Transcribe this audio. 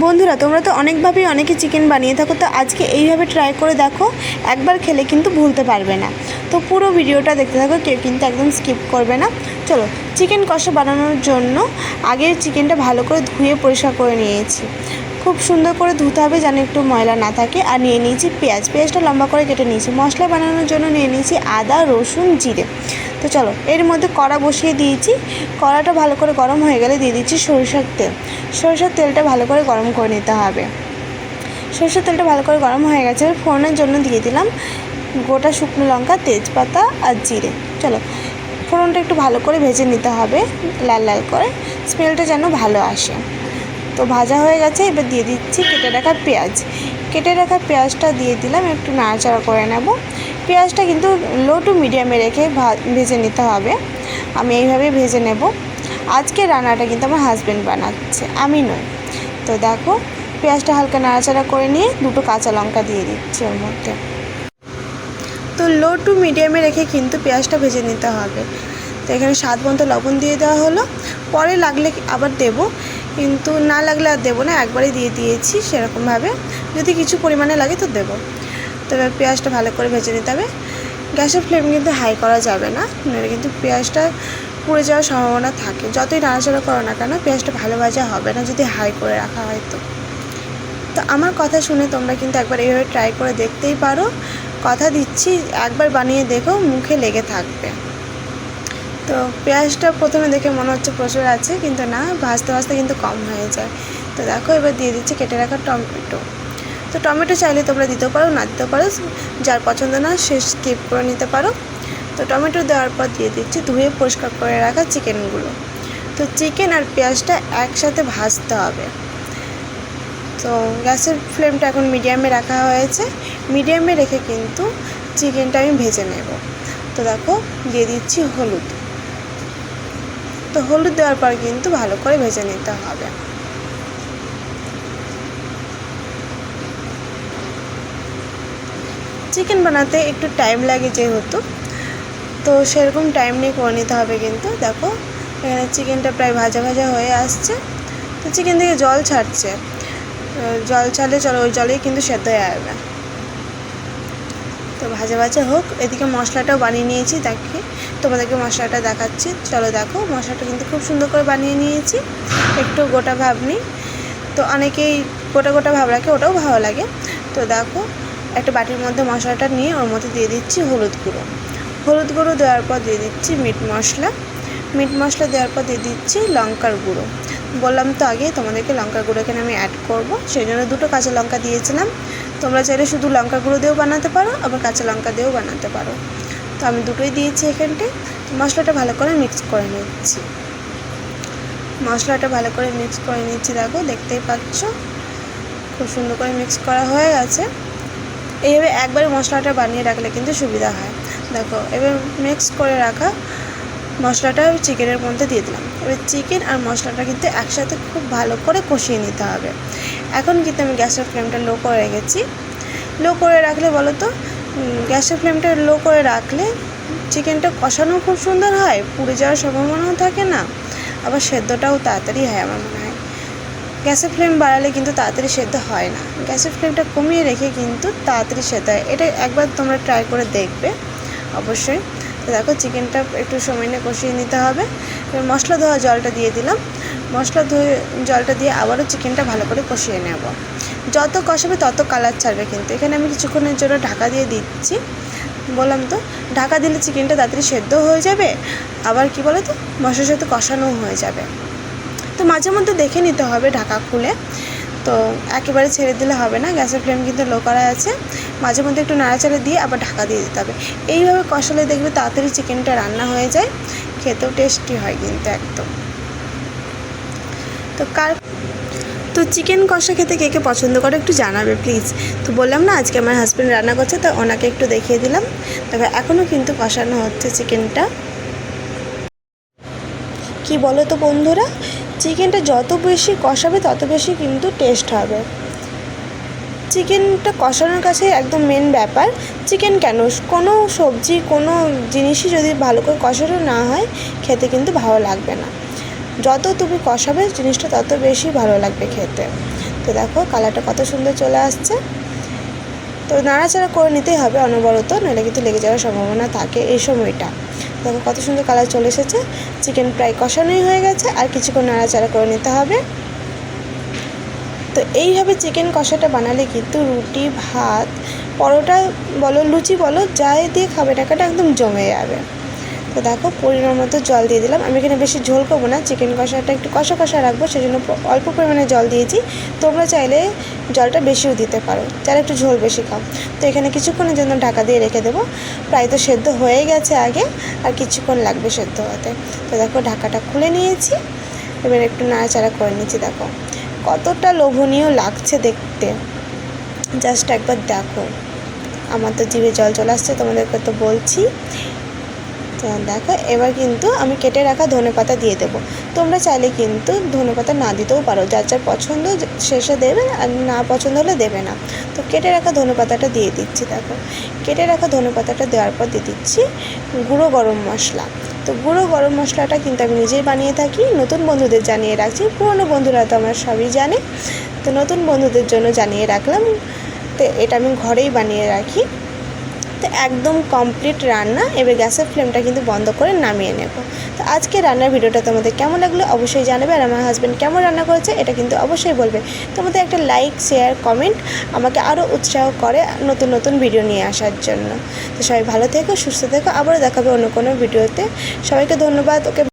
বন্ধুরা, তোমরা তো অনেকভাবেই অনেকে চিকেন বানিয়ে থাকো, তো আজকে এইভাবে ট্রাই করে দেখো, একবার খেলে কিন্তু ভুলতে পারবে না। তো পুরো ভিডিওটা দেখতে থাকো, কেউ কিন্তু একদম স্কিপ করবে না। চলো, চিকেন কষা বানানোর জন্য আগে চিকেনটা ভালো করে ধুয়ে পরিষ্কার করে নিয়েছি। খুব সুন্দর করে ধুতে হবে যেন একটু ময়লা না থাকে। আর নিয়ে নিয়েছি পেঁয়াজটা লম্বা করে কেটে নিয়েছি। মশলা বানানোর জন্য নিয়ে নিয়েছি আদা, রসুন, জিরে। তো চলো, এর মধ্যে কড়া বসিয়ে দিয়েছি। কড়াটা ভালো করে গরম হয়ে গেলে দিয়ে দিচ্ছি সরিষার তেল। সরিষার তেলটা ভালো করে গরম করে নিতে হবে। সরিষার তেলটা ভালো করে গরম হয়ে গেছে, ফোড়নের জন্য দিয়ে দিলাম গোটা শুকনো লঙ্কা, তেজপাতা আর জিরে। চলো, ফোড়নটা একটু ভালো করে ভেজে নিতে হবে, লাল লাল করে, স্মেলটা যেন ভালো আসে। তো ভাজা হয়ে গেছে, এবার দিয়ে দিচ্ছি কেটে রাখা পেঁয়াজ। কেটে রাখা পেঁয়াজটা দিয়ে দিলাম, একটু নাড়াচাড়া করে নেব। পেঁয়াজটা কিন্তু লো টু মিডিয়ামে রেখে ভেজে নিতে হবে। আমি এইভাবে ভেজে নেব। আজকে রান্নাটা কিন্তু আমার হাজব্যান্ড বানাচ্ছে, আমি নই। তো দেখো, পেঁয়াজটা হালকা নাড়াচাড়া করে নিয়ে দুটো কাঁচা লঙ্কা দিয়ে দিচ্ছি ওর মধ্যে। তো লো টু মিডিয়ামে রেখে কিন্তু পেঁয়াজটা ভেজে নিতে হবে। তো এখানে স্বাদ মতো লবণ দিয়ে দেওয়া হলো, পরে লাগলে আবার দেব, কিন্তু না লাগলে আর দেবো না, একবারে দিয়ে দিয়েছি সেরকমভাবে। যদি কিছু পরিমাণে লাগে তো দেবো। তবে পেঁয়াজটা ভালো করে ভেজে নিতে হবে। গ্যাসের ফ্লেম কিন্তু হাই করা যাবে না, নাহলে কিন্তু পেঁয়াজটা পুড়ে যাওয়ার সম্ভাবনা থাকে। যতই নাড়াচাড়া করো না কেন, পেঁয়াজটা ভালো ভাজা হবে না যদি হাই করে রাখা হয়। তো আমার কথা শুনে তোমরা কিন্তু একবার এইভাবে ট্রাই করে দেখতেই পারো। কথা দিচ্ছি, একবার বানিয়ে দেখো, মুখে লেগে থাকবে। তো পেঁয়াজটা প্রথমে দেখে মনে হচ্ছে প্রচুর আছে, কিন্তু না, ভাজতে ভাজতে কিন্তু কম হয়ে যায়। তো দেখো, এবার দিয়ে দিচ্ছি কেটে রাখা টমেটো। তো টমেটো চাইলে তোমরা দিতেও পারো, না দিতেও পারো, যার পছন্দ না সে স্কিপ করে নিতে পারো। তো টমেটো দেওয়ার পর দিয়ে দিচ্ছি ধুয়ে পরিষ্কার করে রাখা চিকেনগুলো। তো চিকেন আর পেঁয়াজটা একসাথে ভাজতে হবে। তো গ্যাসের ফ্লেমটা এখন মিডিয়ামে রাখা হয়েছে। মিডিয়ামে রেখে কিন্তু চিকেনটা আমি ভেজে নেব। তো দেখো, দিয়ে দিচ্ছি হলুদ। তো হলুদ দেওয়ার পর কিন্তু ভালো করে ভেজে নিতে হবে। চিকেন বানাতে একটু টাইম লাগে যেহেতু, তো সেরকম টাইম নিয়ে করে নিতে হবে। কিন্তু দেখো, এখানে চিকেনটা প্রায় ভাজা ভাজা হয়ে আসছে। তো চিকেন থেকে জল ছাড়ছে, জল ছাড়লে চলো ওই জলেই কিন্তু সেদ্ধ হয়ে আসবে। তো ভাজা ভাজা হোক, এদিকে মশলাটাও বানিয়ে নিয়েছি, তোমাদেরকে মশলাটা দেখাচ্ছি। চলো দেখো, মশলাটা কিন্তু খুব সুন্দর করে বানিয়ে নিয়েছি, একটু গোটা ভাব নেই। তো অনেকেই গোটা গোটা ভাব রাখে, ওটাও ভালো লাগে। তো দেখো, একটা বাটির মধ্যে মশলাটা নিয়ে ওর মধ্যে দিয়ে দিচ্ছি হলুদ গুঁড়ো দেওয়ার পর দিয়ে দিচ্ছি মিট মশলা দেওয়ার পর দিয়ে দিচ্ছি লঙ্কার গুঁড়ো। বললাম তো আগে তোমাদেরকে, লঙ্কার গুঁড়ো এখানে আমি অ্যাড করব, সেই জন্য দুটো কাঁচা লঙ্কা দিয়েছিলাম। তোমরা চাইলে শুধু লঙ্কা গুঁড়ো দিয়েও বানাতে পারো, আবার কাঁচা লঙ্কা দিয়েও বানাতে পারো। তো আমি দুটোই দিয়েছি এখানটায়। মশলাটা ভালো করে মিক্স করে নিচ্ছি। দেখো, দেখতেই পাচ্ছ, খুব সুন্দর করে মিক্স করা হয়ে গেছে। এইভাবে একবারে মশলাটা বানিয়ে রাখলে কিন্তু সুবিধা হয়। দেখো, এবার মিক্স করে রাখা মশলাটা চিকেনের মধ্যে দিয়ে দিলাম। এবার চিকেন আর মশলাটা কিন্তু একসাথে খুব ভালো করে কষিয়ে নিতে হবে। এখন কিন্তু আমি গ্যাসের ফ্লেমটা লো করে রেখেছি। লো করে রাখলে বলো তো, গ্যাসের ফ্লেমটা লো করে রাখলে চিকেনটা কষানো খুব সুন্দর হয়, পুড়ে যাওয়ার সম্ভাবনাও থাকে না, আবার সেদ্ধটাও তাড়াতাড়ি হয় আমার মনে হয়। গ্যাসের ফ্লেম বাড়ালে কিন্তু তাড়াতাড়ি সেদ্ধ হয় না, গ্যাসের ফ্লেমটা কমিয়ে রেখে কিন্তু তাড়াতাড়ি সেদ্ধ হয়। এটা একবার তোমরা ট্রাই করে দেখবে অবশ্যই। তো দেখো, চিকেনটা একটু সময় নিয়ে কষিয়ে নিতে হবে। এবার মশলা ধোয়া জলটা দিয়ে দিলাম। মশলা ধুয়ে জলটা দিয়ে আবারও চিকেনটা ভালো করে কষিয়ে নেব। যত কষাবে তত কালার ছাড়বে। কিন্তু এখানে আমি কিছুক্ষণের জন্য ঢাকা দিয়ে দিচ্ছি। বললাম তো, ঢাকা দিলে চিকেনটা তাড়াতাড়ি সেদ্ধ হয়ে যাবে, আবার কি বলো তো, মশলার সাথে কষানোও হয়ে যাবে। তো মাঝে মধ্যে দেখে নিতে হবে ঢাকা খুলে, তো একেবারে ছেড়ে দিলে হবে না। গ্যাসের ফ্লেম কিন্তু লো করা আছে, মাঝে মধ্যে একটু নাড়াচাড়া দিয়ে আবার ঢাকা দিয়ে দিতে হবে। এইভাবে কষালে দেখবে তাড়াতাড়ি চিকেনটা রান্না হয়ে যায়, খেতেও টেস্টি হয় কিন্তু একদম। তো চিকেন কষা খেতে কে কে পছন্দ করে একটু জানাবে প্লিজ। তো বললাম না, আজকে আমার হাজব্যান্ড রান্না করছে, তো ওনাকে একটু দেখিয়ে দিলাম। তবে এখনও কিন্তু কষানো হচ্ছে চিকেনটা। কি বলো তো বন্ধুরা, চিকেনটা যত বেশি কষাবে তত বেশি কিন্তু টেস্ট হবে। চিকেনটা কষানোর কাছে একদম মেন ব্যাপার। চিকেন কেন, কোনো সবজি কোনো জিনিসই যদি ভালো করে কষানো না হয়, খেতে কিন্তু ভালো লাগবে না। যত তুমি কষাবে জিনিসটা তত বেশি ভালো লাগবে খেতে। তো দেখো কালারটা কত সুন্দর চলে আসছে। তো নাড়াচাড়া করে নিতেই হবে অনবরত, নাহলে কিন্তু লেগে যাওয়ার সম্ভাবনা থাকে এই সময়টা। দেখো কত সুন্দর কালার চলে এসেছে। চিকেন প্রায় কষানোই হয়ে গেছে, আর কিছুক্ষণ নাড়াচাড়া করে নিতে হবে। তো এইভাবে চিকেন কষাটা বানালে কিন্তু রুটি, ভাত, পরোটা বলো, লুচি বলো, যাই দিয়ে খাবে টাকাটা একদম জমে যাবে। তো দেখো পরিমাণ মতো জল দিয়ে দিলাম। আমি এখানে বেশি ঝোল করবো না, চিকেন কষাটা একটু কষা কষা রাখবো, সেজন্য অল্প পরিমাণে জল দিয়েছি। তোমরা চাইলে জলটা বেশিও দিতে পারো, যারা একটু ঝোল বেশি খাও। তো এখানে কিছুক্ষণের জন্য ঢাকা দিয়ে রেখে দেবো। প্রায় তো সেদ্ধ হয়ে গেছে আগে, আর কিছুক্ষণ লাগবে সেদ্ধ হতে। তো দেখো ঢাকাটা খুলে নিয়েছি, এবার একটু নাড়াচাড়া করে নিচ্ছি। দেখো কতটা লোভনীয় লাগছে দেখতে, জাস্ট একবার দেখো। আমার তো জিভে জল চলে আসছে, তোমাদেরকে তো বলছি। তো দেখো এবার কিন্তু আমি কেটে রাখা ধনেপাতা দিয়ে দেবো। তোমরা চাইলে কিন্তু ধনেপাতা না দিতেও পারো, যার যার পছন্দ শেষে দেবে, আর না পছন্দ হলে দেবে না। তো কেটে রাখা ধনেপাতাটা দিয়ে দিচ্ছি। দেখো কেটে রাখা ধনেপাতাটা দেওয়ার পর দিয়ে দিচ্ছি গুঁড়ো গরম মশলা। তো গুঁড়ো গরম মশলাটা কিন্তু আমি নিজেই বানিয়ে থাকি, নতুন বন্ধুদের জানিয়ে রাখছি। পুরনো বন্ধুরা তো আমার সবই জানে, তো নতুন বন্ধুদের জন্য জানিয়ে রাখলাম। তো এটা আমি ঘরেই বানিয়ে রাখি। তো একদম কমপ্লিট রান্না। এবার গ্যাসের ফ্লেমটা কিন্তু বন্ধ করে নামিয়ে নেব। তো আজকে রান্নার ভিডিওটা তোমাদের কেমন লাগলো অবশ্যই জানাবে, আর আমার হাজব্যান্ড কেমন রান্না করেছে এটা কিন্তু অবশ্যই বলবে। তোমাদের একটা লাইক, শেয়ার, কমেন্ট আমাকে আরও উৎসাহ করে নতুন নতুন ভিডিও নিয়ে আসার জন্য। তো সবাই ভালো থেকো, সুস্থ থেকো, আবারও দেখাবে অন্য কোনো ভিডিওতে। সবাইকে ধন্যবাদ। ওকে।